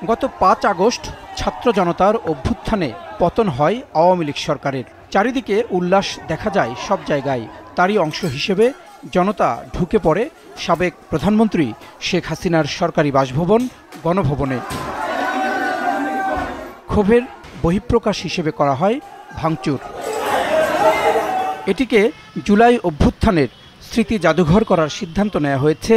গত ৫ আগস্ট ছাত্র জনতার অভ্যুত্থানে পতন হয় আওয়ামী লীগ সরকারের। চারিদিকে উল্লাস দেখা যায় সব জায়গায়। তারই অংশ হিসেবে জনতা ঢুকে পড়ে সাবেক প্রধানমন্ত্রী শেখ হাসিনার সরকারি বাসভবন গণভবনে। ক্ষোভের বহিঃপ্রকাশ হিসেবে করা হয় ভাঙচুর। এটিকে জুলাই অভ্যুত্থানের স্মৃতি জাদুঘর করার সিদ্ধান্ত নেওয়া হয়েছে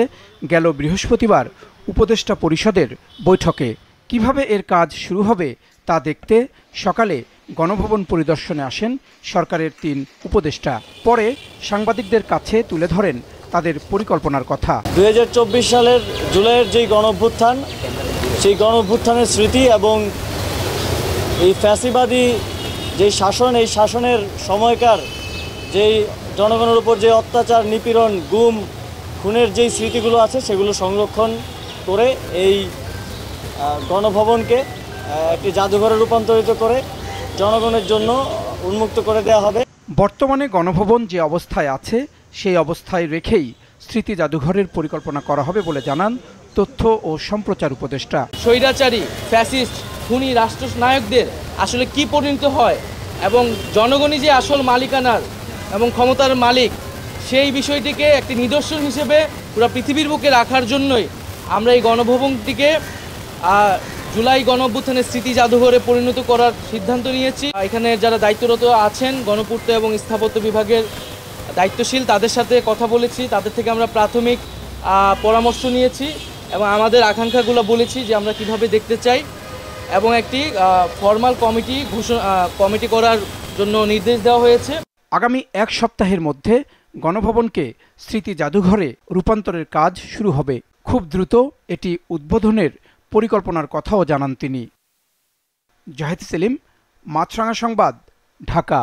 গেল বৃহস্পতিবার উপদেষ্টা পরিষদের বৈঠকে। কিভাবে এর কাজ শুরু হবে তা দেখতে সকালে গণভবন পরিদর্শনে আসেন সরকারের ৩ উপদেষ্টা। পরে সাংবাদিকদের কাছে তুলে ধরেন তাদের পরিকল্পনার কথা। ২০২৪ সালের জুলাইয়ের যেই গণঅভ্যুত্থান, সেই গণঅভ্যুত্থানের স্মৃতি এবং এই ফ্যাসিবাদী যেই শাসন, এই শাসনের সময়কার যেই জনগণের উপর যে অত্যাচার, নিপীড়ন, গুম, খুনের যেই স্মৃতিগুলো আছে সেগুলো সংরক্ষণ করে এই গণভবনকে একটি জাদুঘরে রূপান্তরিত করে জনগণের জন্য উন্মুক্ত করে দেওয়া হবে। বর্তমানে গণভবন যে অবস্থায় আছে সেই অবস্থায় রেখেই স্মৃতি জাদুঘরের পরিকল্পনা করা হবে বলে জানান তথ্য ও সম্প্রচার উপদেষ্টা। স্বৈরাচারী, ফ্যাসিস্ট, খুনি রাষ্ট্রনায়কদের আসলে কি পরিণত হয় এবং জনগণই যে আসল মালিকানার এবং ক্ষমতার মালিক, সেই বিষয়টিকে একটি নিদর্শন হিসেবে পুরো পৃথিবীর বুকে রাখার জন্যই আমরা এই গণভবনটিকে জুলাই গণঅভ্যুত্থানের স্মৃতি জাদুঘরে পরিণত করার সিদ্ধান্ত নিয়েছি। এখানে যারা দায়িত্বরত আছেন গণপূর্ত এবং স্থাপত্য বিভাগের দায়িত্বশীল, তাদের সাথে কথা বলেছি, তাদের থেকে আমরা প্রাথমিক পরামর্শ নিয়েছি এবং আমাদের আকাঙ্ক্ষাগুলো বলেছি যে আমরা কিভাবে দেখতে চাই এবং একটি ফর্মাল কমিটি করার জন্য নির্দেশ দেওয়া হয়েছে। আগামী ১ সপ্তাহের মধ্যে গণভবনকে স্মৃতি জাদুঘরে রূপান্তরের কাজ শুরু হবে। খুব দ্রুত এটি উদ্বোধনের পরিকল্পনার কথাও জানান তিনি। জাহিদ সেলিম, মাছরাঙা সংবাদ, ঢাকা।